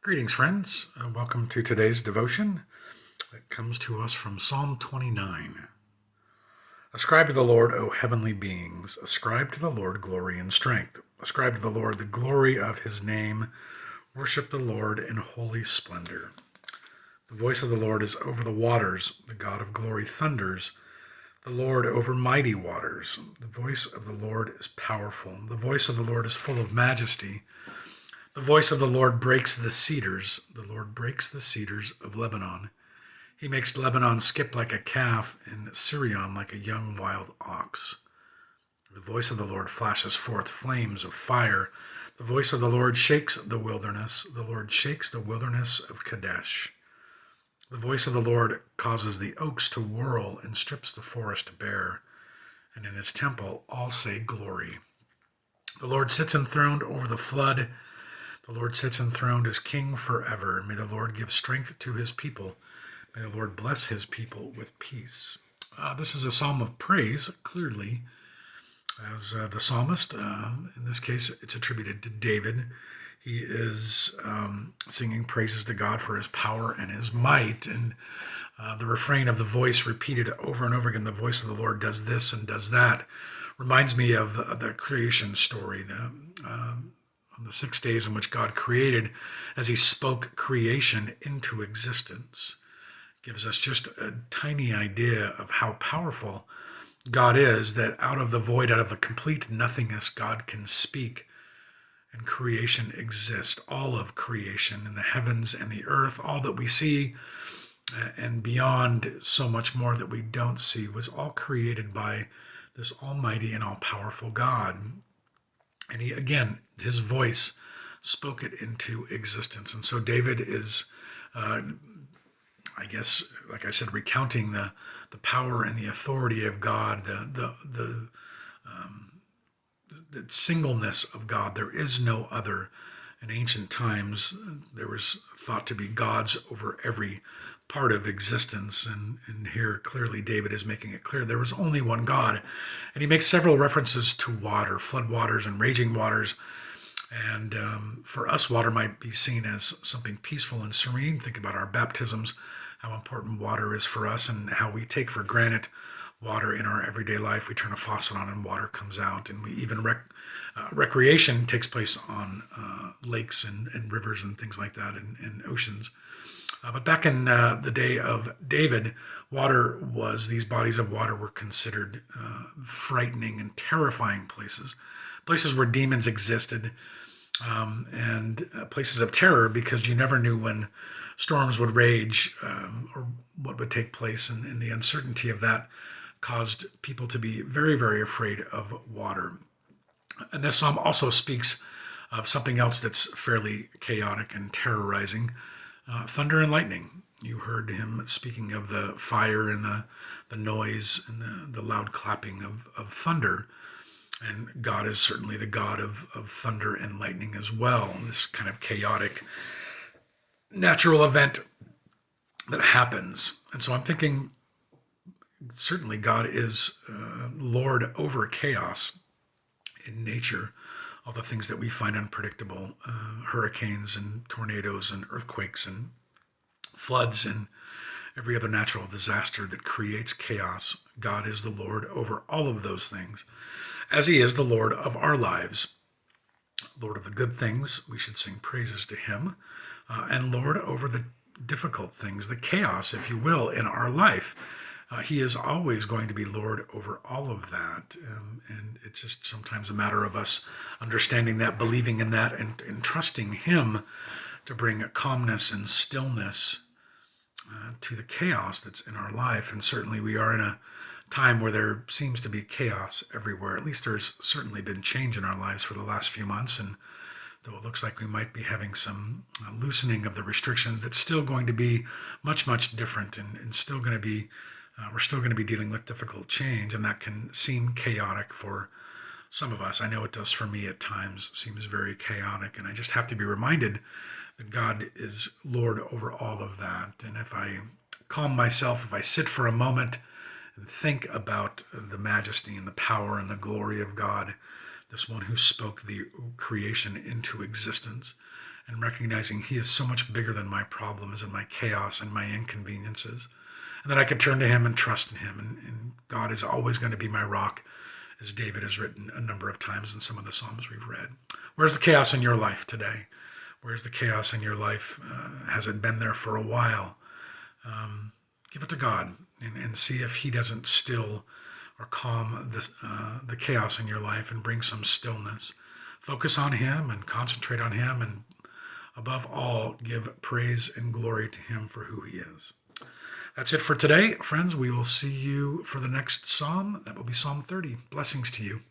Greetings, friends. Welcome to today's devotion. It comes to us from Psalm 29. Ascribe to the Lord, O heavenly beings. Ascribe to the Lord glory and strength. Ascribe to the Lord the glory of his name. Worship the Lord in holy splendor. The voice of the Lord is over the waters. The God of glory thunders. The Lord over mighty waters. The voice of the Lord is powerful. The voice of the Lord is full of majesty. The voice of the Lord breaks the cedars. The Lord breaks the cedars of Lebanon. He makes Lebanon skip like a calf and Sirion like a young wild ox. The voice of the Lord flashes forth flames of fire. The voice of the Lord shakes the wilderness. The Lord shakes the wilderness of Kadesh. The voice of the Lord causes the oaks to whirl and strips the forest bare. And in his temple all say glory. The Lord sits enthroned over the flood. The Lord sits enthroned as king forever. May the Lord give strength to his people. May the Lord bless his people with peace. This is a psalm of praise, clearly, as the psalmist. In this case, it's attributed to David. He is singing praises to God for his power and his might. And the refrain of the voice repeated over and over again, the voice of the Lord does this and does that, reminds me of the creation story, on the 6 days in which God created, as he spoke creation into existence. Gives us just a tiny idea of how powerful God is, that out of the void, out of the complete nothingness, God can speak and creation exists. All of creation in the heavens and the earth, all that we see and beyond, so much more that we don't see, was all created by this almighty and all-powerful God. And he, again, his voice spoke it into existence. And so David is, I guess, like I said, recounting the power and the authority of God, the singleness of God. There is no other. In ancient times, there was thought to be gods over every part of existence, and here clearly David is making it clear there was only one God. And he makes several references to water, flood waters and raging waters. And for us, water might be seen as something peaceful and serene. Think about our baptisms, how important water is for us, and how we take for granted water in our everyday life. We turn a faucet on and water comes out, and we even recreation takes place on lakes and rivers and things like that, and oceans. But back in the day of David, these bodies of water were considered frightening and terrifying places where demons existed, and places of terror, because you never knew when storms would rage or what would take place, and the uncertainty of that caused people to be very, very afraid of water. And this psalm also speaks of something else that's fairly chaotic and terrorizing, thunder and lightning. You heard him speaking of the fire and the noise and the loud clapping of thunder. And God is certainly the God of thunder and lightning as well. This kind of chaotic natural event that happens. And so I'm thinking, certainly God is Lord over chaos in nature, all the things that we find unpredictable, hurricanes and tornadoes and earthquakes and floods and every other natural disaster that creates chaos. God is the Lord over all of those things, as he is the Lord of our lives. Lord of the good things, we should sing praises to him, and Lord over the difficult things, the chaos, if you will, in our life. He is always going to be Lord over all of that. And it's just sometimes a matter of us understanding that, believing in that, and trusting him to bring calmness and stillness to the chaos that's in our life. And certainly we are in a time where there seems to be chaos everywhere. At least there's certainly been change in our lives for the last few months. And though it looks like we might be having some loosening of the restrictions, it's still going to be much, much different, and still going to be we're still going to be dealing with difficult change, and that can seem chaotic for some of us. I know it does for me at times. It seems very chaotic, and I just have to be reminded that God is Lord over all of that. And if I calm myself, if I sit for a moment and think about the majesty and the power and the glory of God, this one who spoke the creation into existence, and recognizing he is so much bigger than my problems and my chaos and my inconveniences. And that I could turn to him and trust in him. And God is always going to be my rock, as David has written a number of times in some of the Psalms we've read. Where's the chaos in your life today? Where's the chaos in your life? Has it been there for a while? Give it to God and see if he doesn't still or calm the chaos in your life and bring some stillness. Focus on him and concentrate on him, and above all, give praise and glory to him for who he is. That's it for today, friends. We will see you for the next psalm. That will be Psalm 30. Blessings to you.